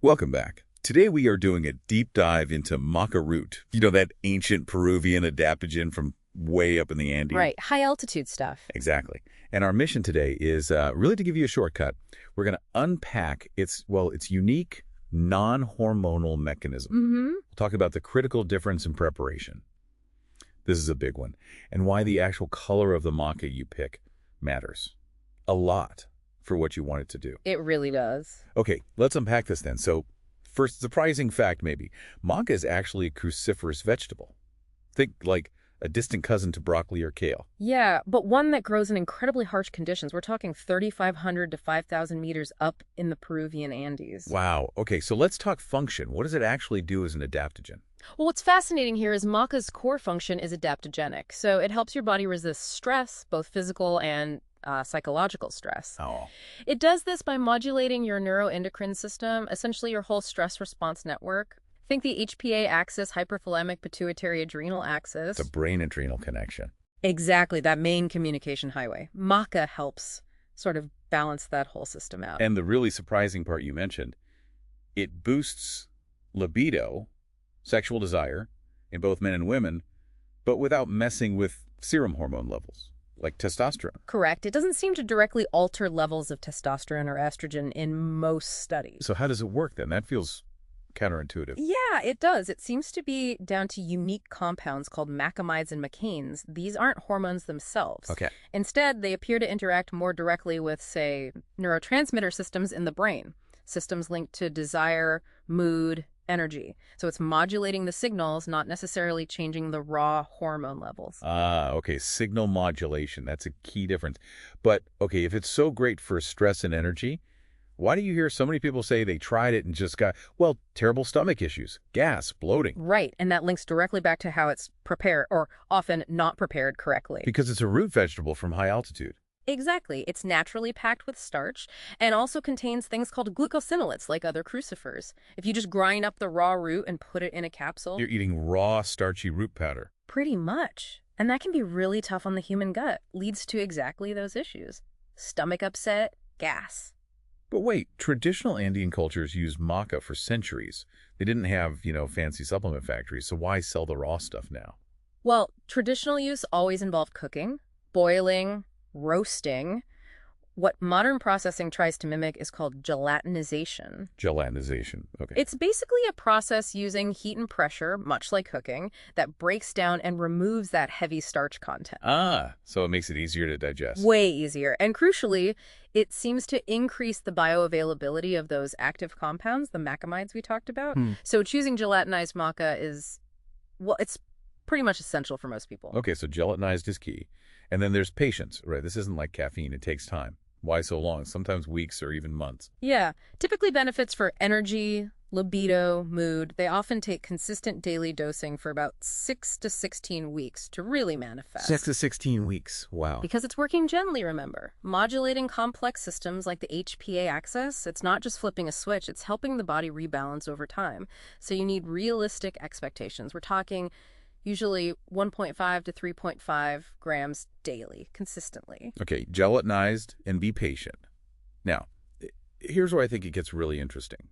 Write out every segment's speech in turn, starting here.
Welcome back. Today we are doing a deep dive into Maca Root. You know, that ancient Peruvian adaptogen from way up in the Andes? Right, high altitude stuff. Exactly. And our mission today is really to give you a shortcut. We're going to unpack its unique non-hormonal mechanism. We'll talk about the critical difference in preparation. This is a big one. And why the actual color of the maca you pick matters a lot for what you want it to do. It really does. Okay, let's unpack this then. So, first surprising fact maybe, maca is actually a cruciferous vegetable. Think like a distant cousin to broccoli or kale. Yeah, but one that grows in incredibly harsh conditions. We're talking 3,500 to 5,000 meters up in the Peruvian Andes. Wow. Okay, so let's talk function. What does it actually do as an adaptogen? Well, what's fascinating here is maca's core function is adaptogenic. So it helps your body resist stress, both physical and psychological stress. Oh. It does this by modulating your neuroendocrine system, essentially your whole stress response network. Think the HPA axis, hyperthalamic pituitary adrenal axis. The brain-adrenal connection. Exactly, that main communication highway. Maca helps sort of balance that whole system out. And the really surprising part you mentioned, it boosts libido, sexual desire, in both men and women, but without messing with serum hormone levels, like testosterone. Correct. It doesn't seem to directly alter levels of testosterone or estrogen in most studies. So how does it work then? That feels counterintuitive. Yeah, it does. It seems to be down to unique compounds called macamides and macanes. These aren't hormones themselves. Okay. Instead, they appear to interact more directly with, say, neurotransmitter systems in the brain, systems linked to desire, mood, energy. So it's modulating the signals, not necessarily changing the raw hormone levels. Ah, okay. Signal modulation. That's a key difference. But, okay, if it's so great for stress and energy, why do you hear so many people say they tried it and just got, well, terrible stomach issues, gas, bloating? Right, and that links directly back to how it's prepared, or often not prepared correctly. Because it's a root vegetable from high altitude. Exactly. It's naturally packed with starch and also contains things called glucosinolates like other crucifers. If you just grind up the raw root and put it in a capsule... You're eating raw, starchy root powder. Pretty much. And that can be really tough on the human gut. Leads to exactly those issues. Stomach upset, gas. But wait, traditional Andean cultures used maca for centuries. They didn't have, fancy supplement factories, so why sell the raw stuff now? Well, traditional use always involved cooking, boiling, roasting. What modern processing tries to mimic is called gelatinization. Gelatinization, okay. It's basically a process using heat and pressure, much like cooking, that breaks down and removes that heavy starch content. Ah, so it makes it easier to digest. Way easier. And crucially, it seems to increase the bioavailability of those active compounds, the macamides we talked about. So choosing gelatinized maca is, well, it's pretty much essential for most people. Okay, so gelatinized is key. And then there's patience, right? This isn't like caffeine. It takes time. Why so long? Sometimes weeks or even months. Yeah. Typically benefits for energy, libido, mood. They often take consistent daily dosing for about 6 to 16 weeks to really manifest. 6 to 16 weeks. Wow. Because it's working gently, remember. Modulating complex systems like the HPA axis, it's not just flipping a switch, it's helping the body rebalance over time. So you need realistic expectations. We're talking usually 1.5 to 3.5 grams daily, consistently. Okay, gelatinized and be patient. Now, here's where I think it gets really interesting.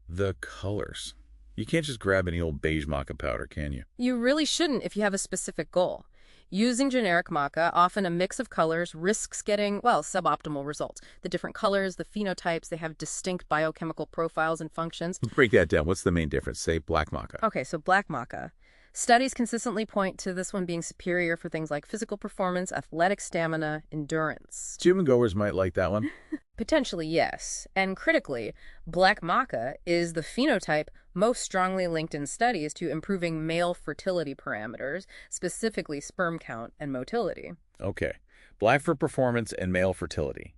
The colors. You can't just grab any old beige maca powder, can you? You really shouldn't if you have a specific goal. Using generic maca, often a mix of colors, risks getting, well, suboptimal results. The different colors, the phenotypes, they have distinct biochemical profiles and functions. Break that down. What's the main difference? Say black maca. Okay, so black maca. Studies consistently point to this one being superior for things like physical performance, athletic stamina, endurance. Gym goers might like that one. Potentially, yes. And critically, black maca is the phenotype most strongly linked in studies to improving male fertility parameters, specifically sperm count and motility. Okay. Black for performance and male fertility.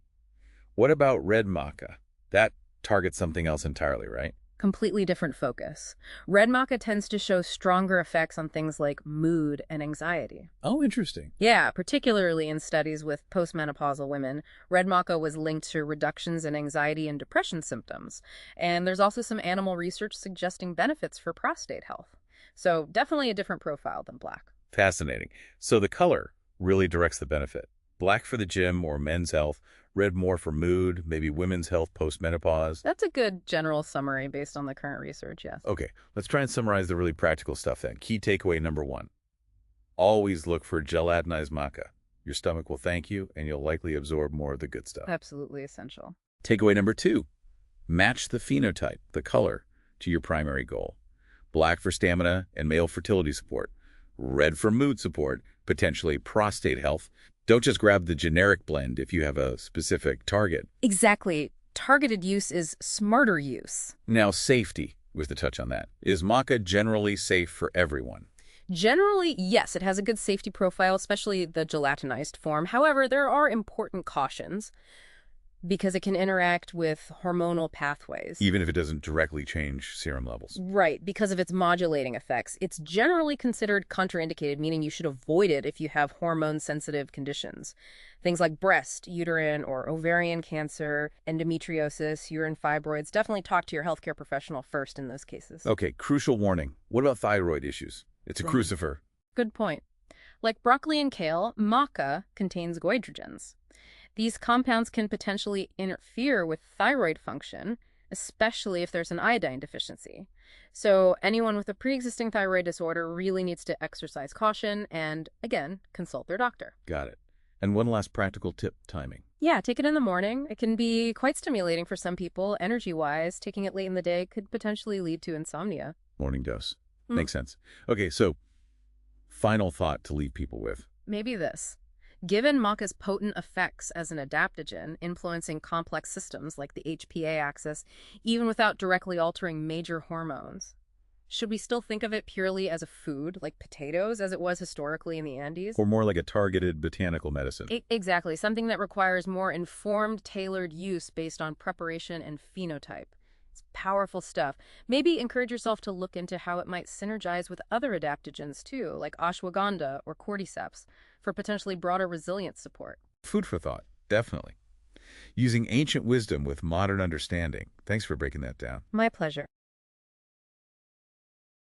What about red maca? That targets something else entirely, right? Completely different focus. Red maca tends to show stronger effects on things like mood and anxiety. Oh, interesting. Yeah, particularly in studies with postmenopausal women, red maca was linked to reductions in anxiety and depression symptoms. And there's also some animal research suggesting benefits for prostate health. So definitely a different profile than black. Fascinating. So the color really directs the benefit. Black for the gym or men's health, Read more for mood, maybe women's health post-menopause. That's a good general summary based on the current research, yes. Okay, let's try and summarize the really practical stuff then. Key takeaway number 1. Always look for gelatinized maca. Your stomach will thank you, and you'll likely absorb more of the good stuff. Absolutely essential. Takeaway number 2. Match the phenotype, the color, to your primary goal. Black for stamina and male fertility support. Red for mood support, potentially prostate health. Don't just grab the generic blend if you have a specific target. Exactly. Targeted use is smarter use. Now, safety was the touch on that. Is maca generally safe for everyone? Generally, yes, it has a good safety profile, especially the gelatinized form. However, there are important cautions because it can interact with hormonal pathways. Even if it doesn't directly change serum levels. Right, because of its modulating effects. It's generally considered contraindicated, meaning you should avoid it if you have hormone-sensitive conditions. Things like breast, uterine, or ovarian cancer, endometriosis, uterine fibroids. Definitely talk to your healthcare professional first in those cases. Okay, crucial warning. What about thyroid issues? It's a crucifer. Good point. Like broccoli and kale, maca contains goitrogens. These compounds can potentially interfere with thyroid function, especially if there's an iodine deficiency. So anyone with a pre-existing thyroid disorder really needs to exercise caution and, again, consult their doctor. Got it. And one last practical tip, timing. Yeah, take it in the morning. It can be quite stimulating for some people, energy-wise. Taking it late in the day could potentially lead to insomnia. Morning dose. Makes sense. Okay, so final thought to leave people with. Maybe this. Given maca's potent effects as an adaptogen, influencing complex systems like the HPA axis, even without directly altering major hormones, should we still think of it purely as a food, like potatoes, as it was historically in the Andes? Or more like a targeted botanical medicine. Exactly, something that requires more informed, tailored use based on preparation and phenotype. It's powerful stuff. Maybe encourage yourself to look into how it might synergize with other adaptogens too, like ashwagandha or cordyceps, for potentially broader resilience support. Food for thought, definitely. Using ancient wisdom with modern understanding. Thanks for breaking that down. My pleasure.